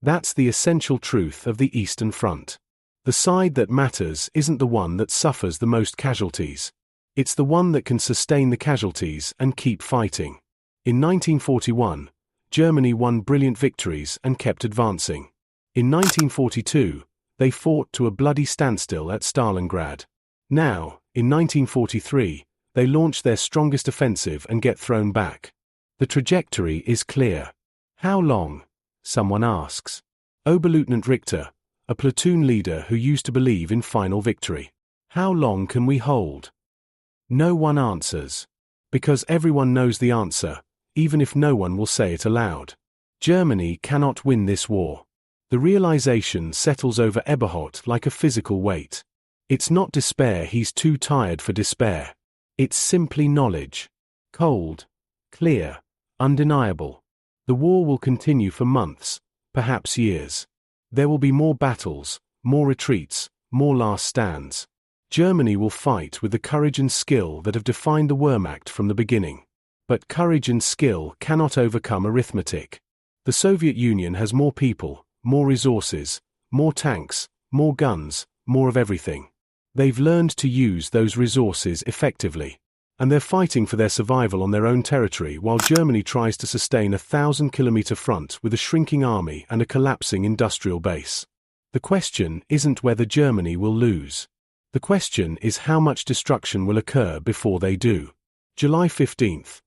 [SPEAKER 1] That's the essential truth of the Eastern Front. The side that matters isn't the one that suffers the most casualties. It's the one that can sustain the casualties and keep fighting. In 1941, Germany won brilliant victories and kept advancing. In 1942, they fought to a bloody standstill at Stalingrad. Now, in 1943, they launch their strongest offensive and get thrown back. The trajectory is clear. How long? Someone asks. Oberleutnant Richter, a platoon leader who used to believe in final victory. How long can we hold? No one answers. Because everyone knows the answer, even if no one will say it aloud. Germany cannot win this war. The realization settles over Eberhardt like a physical weight. It's not despair, he's too tired for despair. It's simply knowledge. Cold, clear, undeniable. The war will continue for months, perhaps years. There will be more battles, more retreats, more last stands. Germany will fight with the courage and skill that have defined the Wehrmacht from the beginning. But courage and skill cannot overcome arithmetic. The Soviet Union has more people, more resources, more tanks, more guns, more of everything. They've learned to use those resources effectively. And they're fighting for their survival on their own territory while Germany tries to sustain a 1,000-kilometer front with a shrinking army and a collapsing industrial base. The question isn't whether Germany will lose. The question is how much destruction will occur before they do. July 15th.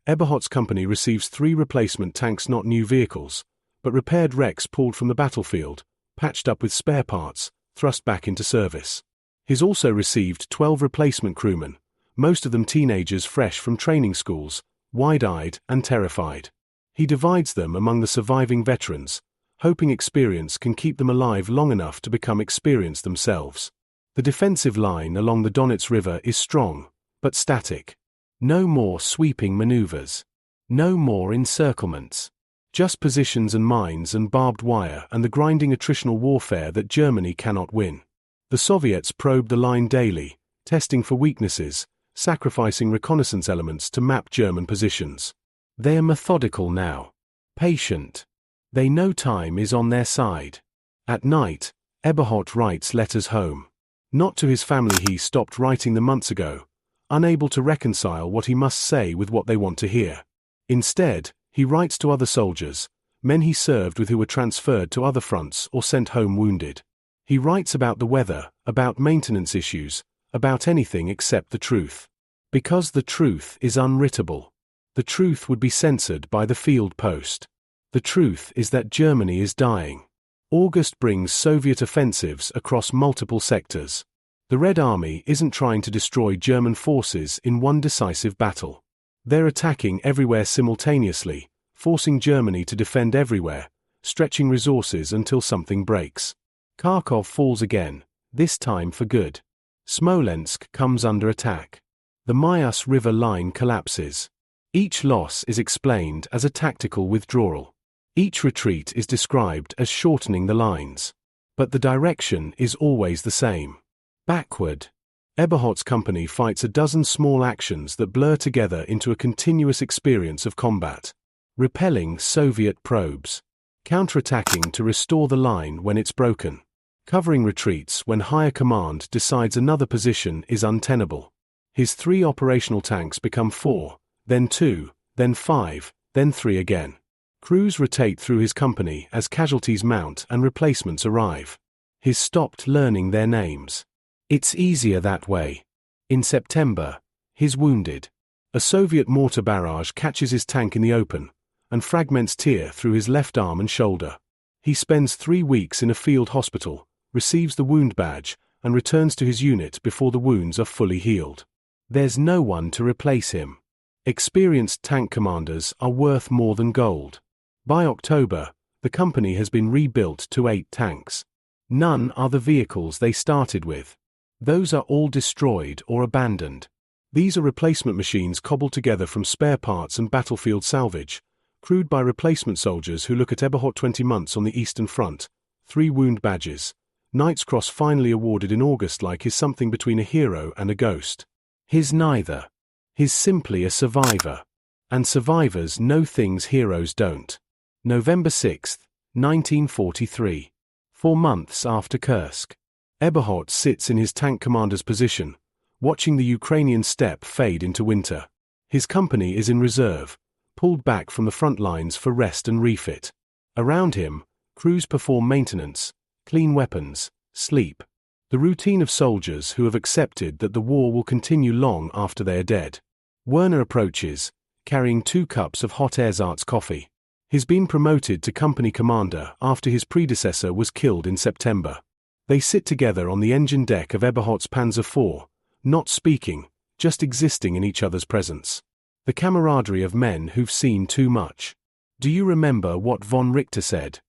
[SPEAKER 1] Eberhardt's company receives 3 replacement tanks, not new vehicles, but repaired wrecks pulled from the battlefield, patched up with spare parts, thrust back into service. He's also received 12 replacement crewmen, most of them teenagers fresh from training schools, wide-eyed and terrified. He divides them among the surviving veterans, hoping experience can keep them alive long enough to become experienced themselves. The defensive line along the Donets River is strong, but static. No more sweeping maneuvers. No more encirclements. Just positions and mines and barbed wire and the grinding attritional warfare that Germany cannot win. The Soviets probe the line daily, testing for weaknesses, sacrificing reconnaissance elements to map German positions. They are methodical now. Patient. They know time is on their side. At night, Eberhardt writes letters home. Not to his family, he stopped writing them months ago, unable to reconcile what he must say with what they want to hear. Instead, he writes to other soldiers, men he served with who were transferred to other fronts or sent home wounded. He writes about the weather, about maintenance issues, about anything except the truth. Because the truth is unwritable. The truth would be censored by the field post. The truth is that Germany is dying. August brings Soviet offensives across multiple sectors. The Red Army isn't trying to destroy German forces in one decisive battle. They're attacking everywhere simultaneously, forcing Germany to defend everywhere, stretching resources until something breaks. Kharkov falls again, this time for good. Smolensk comes under attack. The Mayas River line collapses. Each loss is explained as a tactical withdrawal. Each retreat is described as shortening the lines. But the direction is always the same. Backward. Eberhardt's company fights a dozen small actions that blur together into a continuous experience of combat. Repelling Soviet probes. counterattacking to restore the line when it's broken, covering retreats when higher command decides another position is untenable. His 3 operational tanks become 4, then 2, then 5, then 3 again. Crews rotate through his company as casualties mount and replacements arrive. He's stopped learning their names. It's easier that way. In September, he's wounded. A Soviet mortar barrage catches his tank in the open, and fragments tear through his left arm and shoulder. He spends 3 weeks in a field hospital, receives the wound badge, and returns to his unit before the wounds are fully healed. There's no one to replace him. Experienced tank commanders are worth more than gold. By October, the company has been rebuilt to 8 tanks. None are the vehicles they started with. Those are all destroyed or abandoned. These are replacement machines cobbled together from spare parts and battlefield salvage, crewed by replacement soldiers who look at Eberhard 20 months on the Eastern Front, 3 wound badges. Knight's Cross finally awarded in August like he's something between a hero and a ghost. He's neither. He's simply a survivor. And survivors know things heroes don't. November 6, 1943. 4 months after Kursk. Eberhard sits in his tank commander's position, watching the Ukrainian steppe fade into winter. His company is in reserve, pulled back from the front lines for rest and refit. Around him, crews perform maintenance, clean weapons, sleep. The routine of soldiers who have accepted that the war will continue long after they are dead. Werner approaches, carrying 2 cups of hot ersatz coffee. He's been promoted to company commander after his predecessor was killed in September. They sit together on the engine deck of Eberhard's Panzer IV, not speaking, just existing in each other's presence. The camaraderie of men who've seen too much. Do you remember what von Richter said?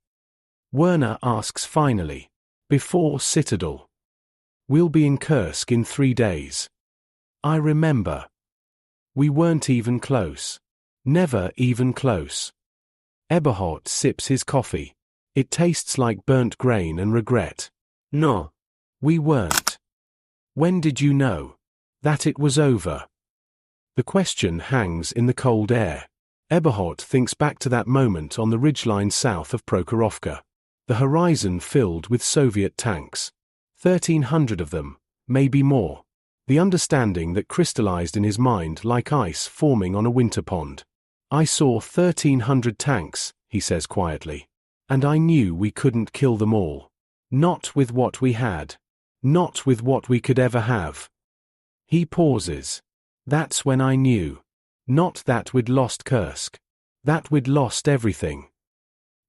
[SPEAKER 1] Werner asks finally. Before Citadel. We'll be in Kursk in 3 days. I remember. We weren't even close. Never even close. Eberhard sips his coffee. It tastes like burnt grain and regret. No. We weren't. When did you know that it was over? The question hangs in the cold air. Eberhard thinks back to that moment on the ridgeline south of Prokhorovka. The horizon filled with Soviet tanks. 1,300 of them, maybe more. The understanding that crystallized in his mind like ice forming on a winter pond. I saw 1,300 tanks, he says quietly. And I knew we couldn't kill them all. Not with what we had. Not with what we could ever have. He pauses. That's when I knew. Not that we'd lost Kursk. That we'd lost everything.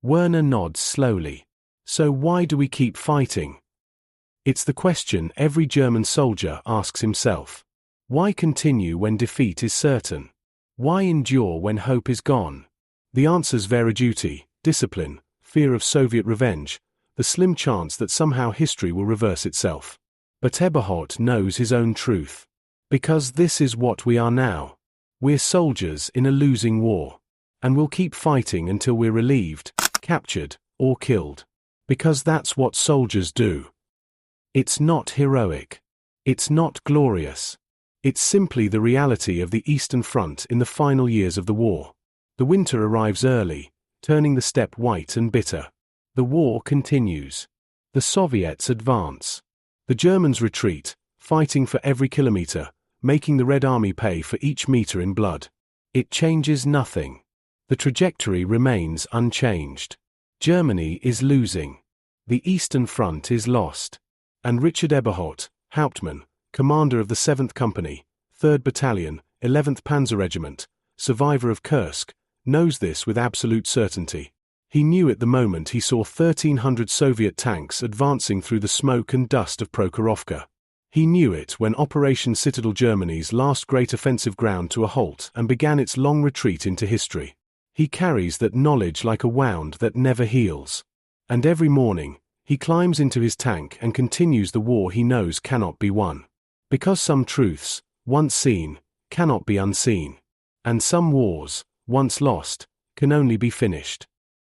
[SPEAKER 1] Werner nods slowly. So why do we keep fighting? It's the question every German soldier asks himself. Why continue when defeat is certain? Why endure when hope is gone? The answers vary: duty, discipline, fear of Soviet revenge, the slim chance that somehow history will reverse itself. But Eberhard knows his own truth. Because this is what we are now. We're soldiers in a losing war. And we'll keep fighting until we're relieved, captured, or killed. Because that's what soldiers do. It's not heroic. It's not glorious. It's simply the reality of the Eastern Front in the final years of the war. The winter arrives early, turning the steppe white and bitter. The war continues. The Soviets advance. The Germans retreat, fighting for every kilometer, making the Red Army pay for each meter in blood. It changes nothing. The trajectory remains unchanged. Germany is losing. The Eastern Front is lost. And Richard Eberhard, Hauptmann, commander of the 7th Company, 3rd Battalion, 11th Panzer Regiment, survivor of Kursk, knows this with absolute certainty. He knew it the moment he saw 1,300 Soviet tanks advancing through the smoke and dust of Prokhorovka. He knew it when Operation Citadel, Germany's last great offensive, ground to a halt and began its long retreat into history. He carries that knowledge like a wound that never heals. And every morning, he climbs into his tank and continues the war he knows cannot be won. Because some truths, once seen, cannot be unseen. And some wars, once lost, can only be finished.